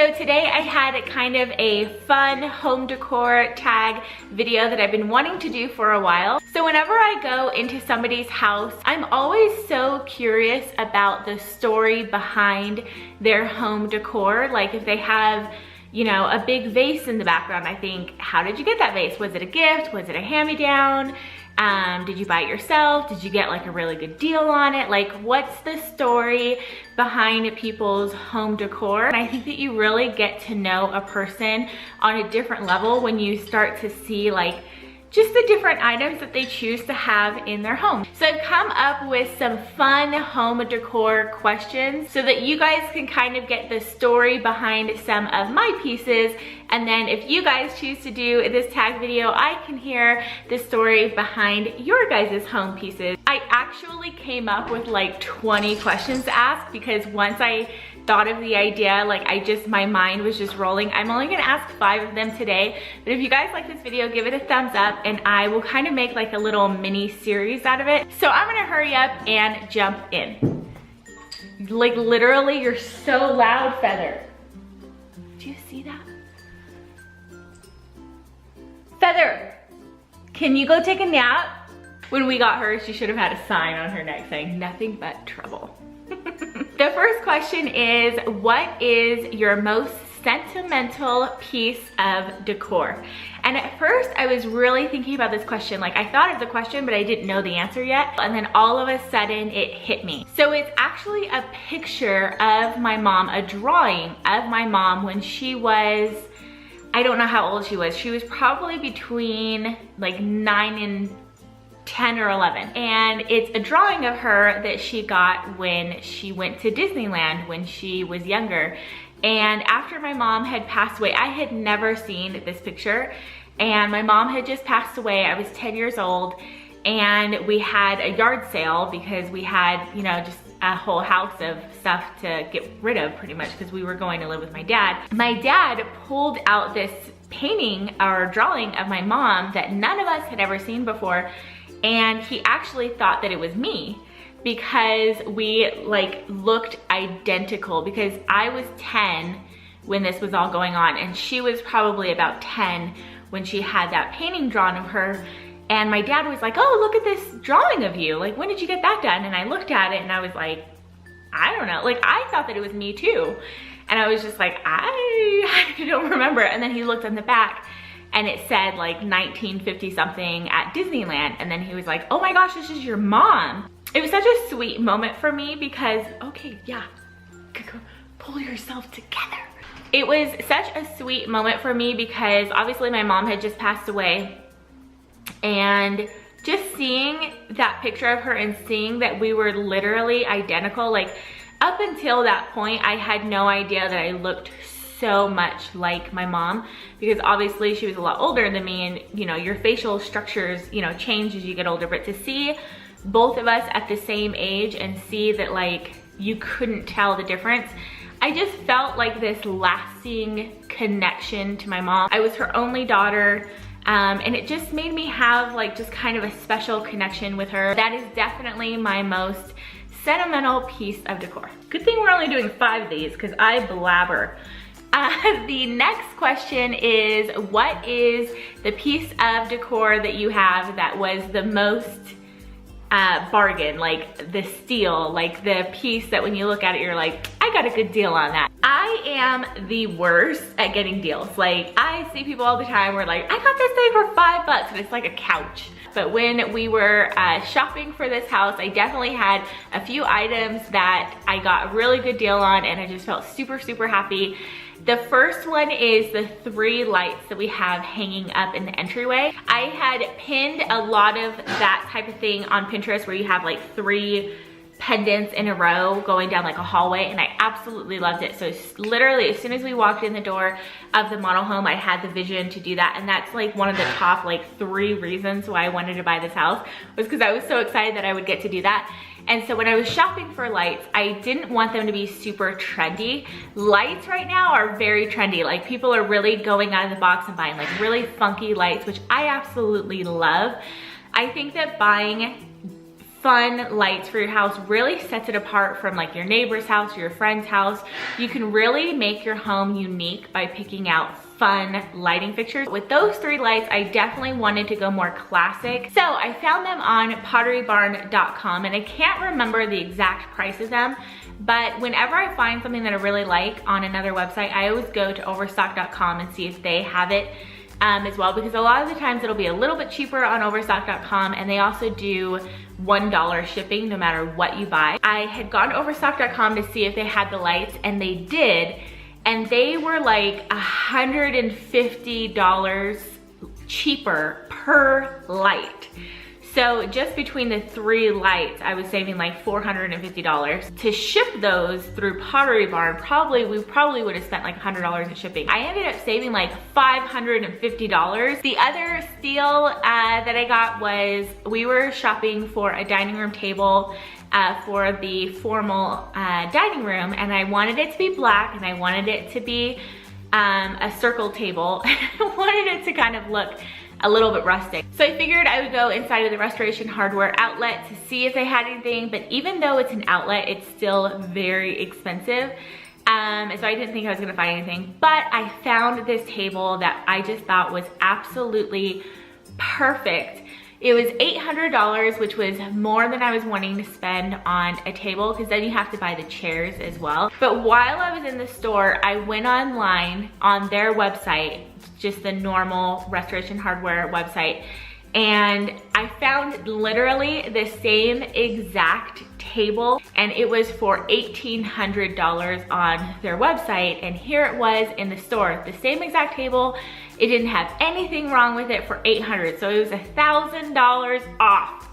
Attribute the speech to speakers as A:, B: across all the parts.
A: So today I had kind of a fun home decor tag video that I've been wanting to do for a while. So whenever I go into somebody's house, I'm always so curious about the story behind their home decor. Like if they have, you know, a big vase in the background, I think, how did you get that vase? Was it a gift? Was it a hand-me-down? Did you buy it yourself? Did you get like a really good deal on it? Like, what's the story behind people's home decor? And I think that you really get to know a person on a different level when you start to see like just the different items that they choose to have in their home. So I've come up with some fun home decor questions so that you guys can kind of get the story behind some of my pieces. And then if you guys choose to do this tag video, I can hear the story behind your guys' home pieces. I actually came up with like 20 questions to ask because once I thought of the idea, like my mind was just rolling. I'm only gonna ask 5 of them today, but if you guys like this video, give it a thumbs up and I will kind of make like a little mini series out of it. So I'm gonna hurry up and jump in. Like literally, you're so loud, Feather. Do you see that? Feather, can you go take a nap? When we got her, she should have had a sign on her neck saying nothing but trouble. The first question is, what is your most sentimental piece of decor? And at first I was really thinking about this question. Like I thought of the question, but I didn't know the answer yet. And then all of a sudden it hit me. So it's actually a picture of my mom, a drawing of my mom when she was, I don't know how old she was. She was probably between like 9 and 10 or 11. And it's a drawing of her that she got when she went to Disneyland when she was younger. And after my mom had passed away, I had never seen this picture. And my mom had just passed away. I was 10 years old. And we had a yard sale because we had, you know, just a whole house of stuff to get rid of pretty much because we were going to live with my dad. My dad pulled out this painting or drawing of my mom that none of us had ever seen before. And he actually thought that it was me because we like looked identical because I was 10 when this was all going on and she was probably about 10 when she had that painting drawn of her. And my dad was like, oh, look at this drawing of you. Like, when did you get that done? And I looked at it and I was like, I don't know. Like, I thought that it was me too. And I was just like, I don't remember. And then he looked on the back and it said like 1950 something at Disneyland. And then he was like, oh my gosh, this is your mom. It was such a sweet moment for me because, okay, yeah, pull yourself together. It was such a sweet moment for me because obviously my mom had just passed away. And just seeing that picture of her and seeing that we were literally identical, like up until that point, I had no idea that I looked so much like my mom because obviously she was a lot older than me and you know, your facial structures, you know, change as you get older. But to see both of us at the same age and see that like you couldn't tell the difference, I just felt like this lasting connection to my mom. I was her only daughter. And it just made me have like just kind of a special connection with her. That is definitely my most sentimental piece of decor. Good thing we're only doing 5 of these because I blabber. The next question is, what is the piece of decor that you have that was the most bargain, like the steal, like the piece that when you look at it, you're like, I got a good deal on that. I am the worst at getting deals. Like I see people all the time where like, I got this thing for $5 and it's like a couch. But when we were shopping for this house, I definitely had a few items that I got a really good deal on and I just felt super, super happy. The first one is the 3 lights that we have hanging up in the entryway. I had pinned a lot of that type of thing on Pinterest where you have like 3 pendants in a row going down like a hallway, and I absolutely loved it. So literally as soon as we walked in the door of the model home, I had the vision to do that, and that's like one of the top like 3 reasons why I wanted to buy this house, was because I was so excited that I would get to do that. And so when I was shopping for lights, I didn't want them to be super trendy. Lights right now are very trendy. Like people are really going out of the box and buying like really funky lights, which I absolutely love. I think that buying fun lights for your house, really sets it apart from like your neighbor's house or your friend's house. You can really make your home unique by picking out fun lighting fixtures. With those 3 lights, I definitely wanted to go more classic. So I found them on potterybarn.com, and I can't remember the exact price of them, but whenever I find something that I really like on another website, I always go to overstock.com and see if they have it as well, because a lot of the times it'll be a little bit cheaper on overstock.com, and they also do $1 shipping no matter what you buy. I had gone to overstock.com to see if they had the lights, and they did, and they were like $150 cheaper per light. So just between the 3 lights, I was saving like $450. To ship those through Pottery Barn, we probably would have spent like $100 in shipping. I ended up saving like $550. The other steal that I got was, we were shopping for a dining room table for the formal dining room, and I wanted it to be black, and I wanted it to be a circle table. I wanted it to kind of look a little bit rustic. So I figured I would go inside of the Restoration Hardware outlet to see if they had anything, but even though it's an outlet, it's still very expensive. So I didn't think I was gonna find anything, but I found this table that I just thought was absolutely perfect. It was $800, which was more than I was wanting to spend on a table, because then you have to buy the chairs as well. But while I was in the store, I went online on their website, just the normal Restoration Hardware website, and I found literally the same exact table, and it was for $1,800 on their website, and here it was in the store, the same exact table. It didn't have anything wrong with it for $800, so it was $1,000 off.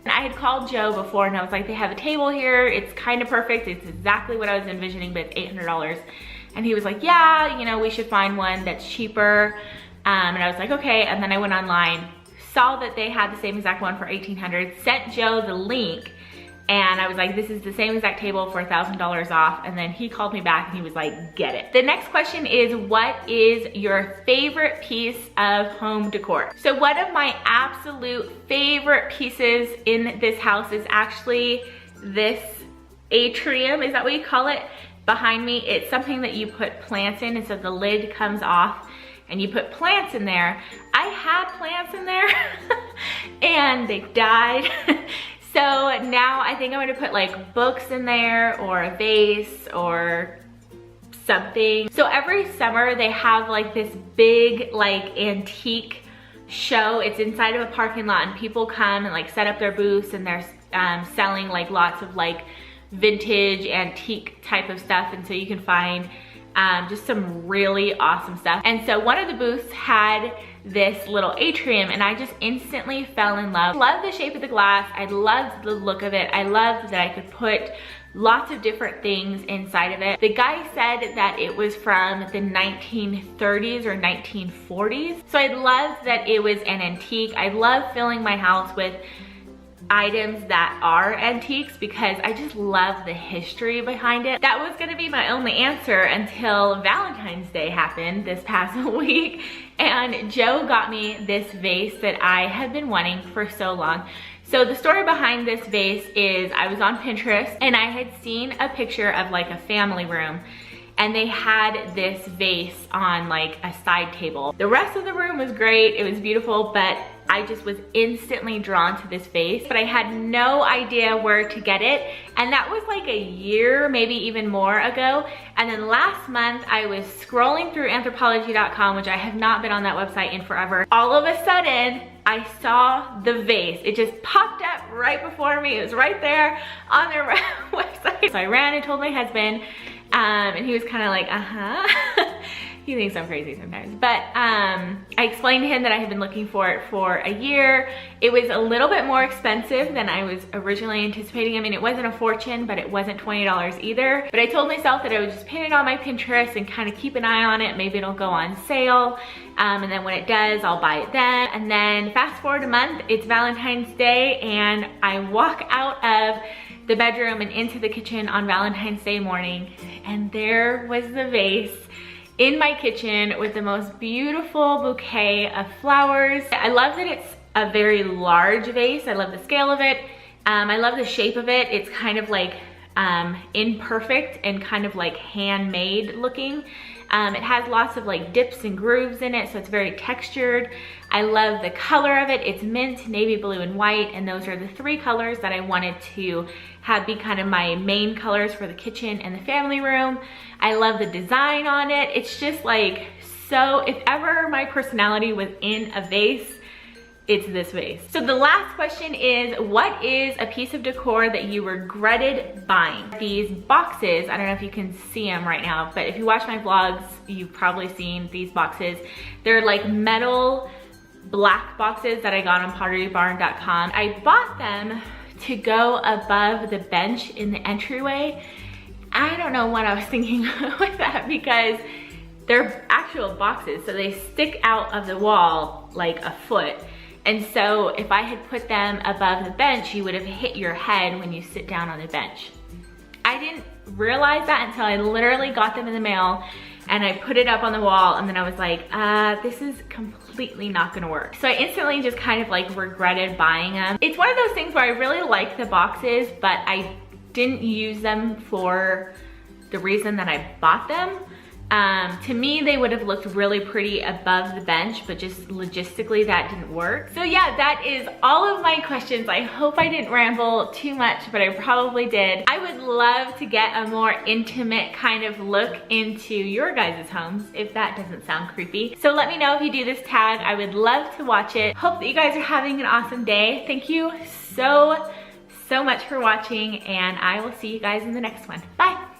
A: And I had called Joe before, and I was like, they have a table here, it's kind of perfect, it's exactly what I was envisioning, but it's $800. And he was like, yeah, you know, we should find one that's cheaper. And I was like, okay. And then I went online, saw that they had the same exact one for $1,800, sent Joe the link, and I was like, this is the same exact table for $1,000 off. And then he called me back and he was like, get it. The next question is, what is your favorite piece of home decor? So one of my absolute favorite pieces in this house is actually this atrium. Is that what you call it? Behind me, it's something that you put plants in, and so the lid comes off and you put plants in there. I had plants in there and they died. So now I think I'm gonna put like books in there, or a vase or something. So every summer they have like this big like antique show. It's inside of a parking lot, and people come and like set up their booths, and they're selling like lots of like vintage antique type of stuff, and so you can find just some really awesome stuff. And so one of the booths had this little atrium, and I just instantly fell in love. Love the shape of the glass. I loved the look of it. I loved that I could put lots of different things inside of it. The guy said that it was from the 1930s or 1940s. So I loved that it was an antique. I love filling my house with items that are antiques because I just love the history behind it. That was gonna be my only answer until Valentine's Day happened this past week, and Joe got me this vase that I have been wanting for so long. So the story behind this vase is, I was on Pinterest and I had seen a picture of like a family room, and they had this vase on like a side table. The rest of the room was great, it was beautiful, but I just was instantly drawn to this vase, but I had no idea where to get it. And that was like a year, maybe even more ago. And then last month I was scrolling through Anthropologie.com, which I have not been on that website in forever. All of a sudden, I saw the vase. It just popped up right before me. It was right there on their website. So I ran and told my husband, and he was kind of like, he thinks I'm crazy sometimes. But I explained to him that I had been looking for it for a year. It was a little bit more expensive than I was originally anticipating. I mean, it wasn't a fortune, but it wasn't $20 either. But I told myself that I would just pin it on my Pinterest and kind of keep an eye on it. Maybe it'll go on sale. And then when it does, I'll buy it then. And then fast forward a month, it's Valentine's Day, and I walk out of the bedroom and into the kitchen on Valentine's Day morning, and there was the vase in my kitchen with the most beautiful bouquet of flowers. I love that it's a very large vase. I love the scale of it. I love the shape of it. It's kind of like imperfect and kind of like handmade looking. It has lots of like dips and grooves in it, so it's very textured. I love the color of it. It's mint, navy blue, and white, and those are the 3 colors that I wanted to have be kind of my main colors for the kitchen and the family room. I love the design on it. It's just like, so if ever my personality was in a vase, it's this vase. So the last question is, what is a piece of decor that you regretted buying? These boxes, I don't know if you can see them right now, but if you watch my vlogs, you've probably seen these boxes. They're like metal black boxes that I got on potterybarn.com. I bought them to go above the bench in the entryway. I don't know what I was thinking with that, because they're actual boxes, so they stick out of the wall like a foot. And so if I had put them above the bench, you would have hit your head when you sit down on the bench. I didn't realize that until I literally got them in the mail and I put it up on the wall, and then I was like, this is completely not gonna work. So I instantly just kind of like regretted buying them. It's one of those things where I really like the boxes, but I didn't use them for the reason that I bought them. To me, they would have looked really pretty above the bench, but just logistically that didn't work. So yeah, that is all of my questions. I hope I didn't ramble too much, but I probably did. I would love to get a more intimate kind of look into your guys' homes, if that doesn't sound creepy. So let me know if you do this tag. I would love to watch it. Hope that you guys are having an awesome day. Thank you so much for watching, and I will see you guys in the next one. Bye.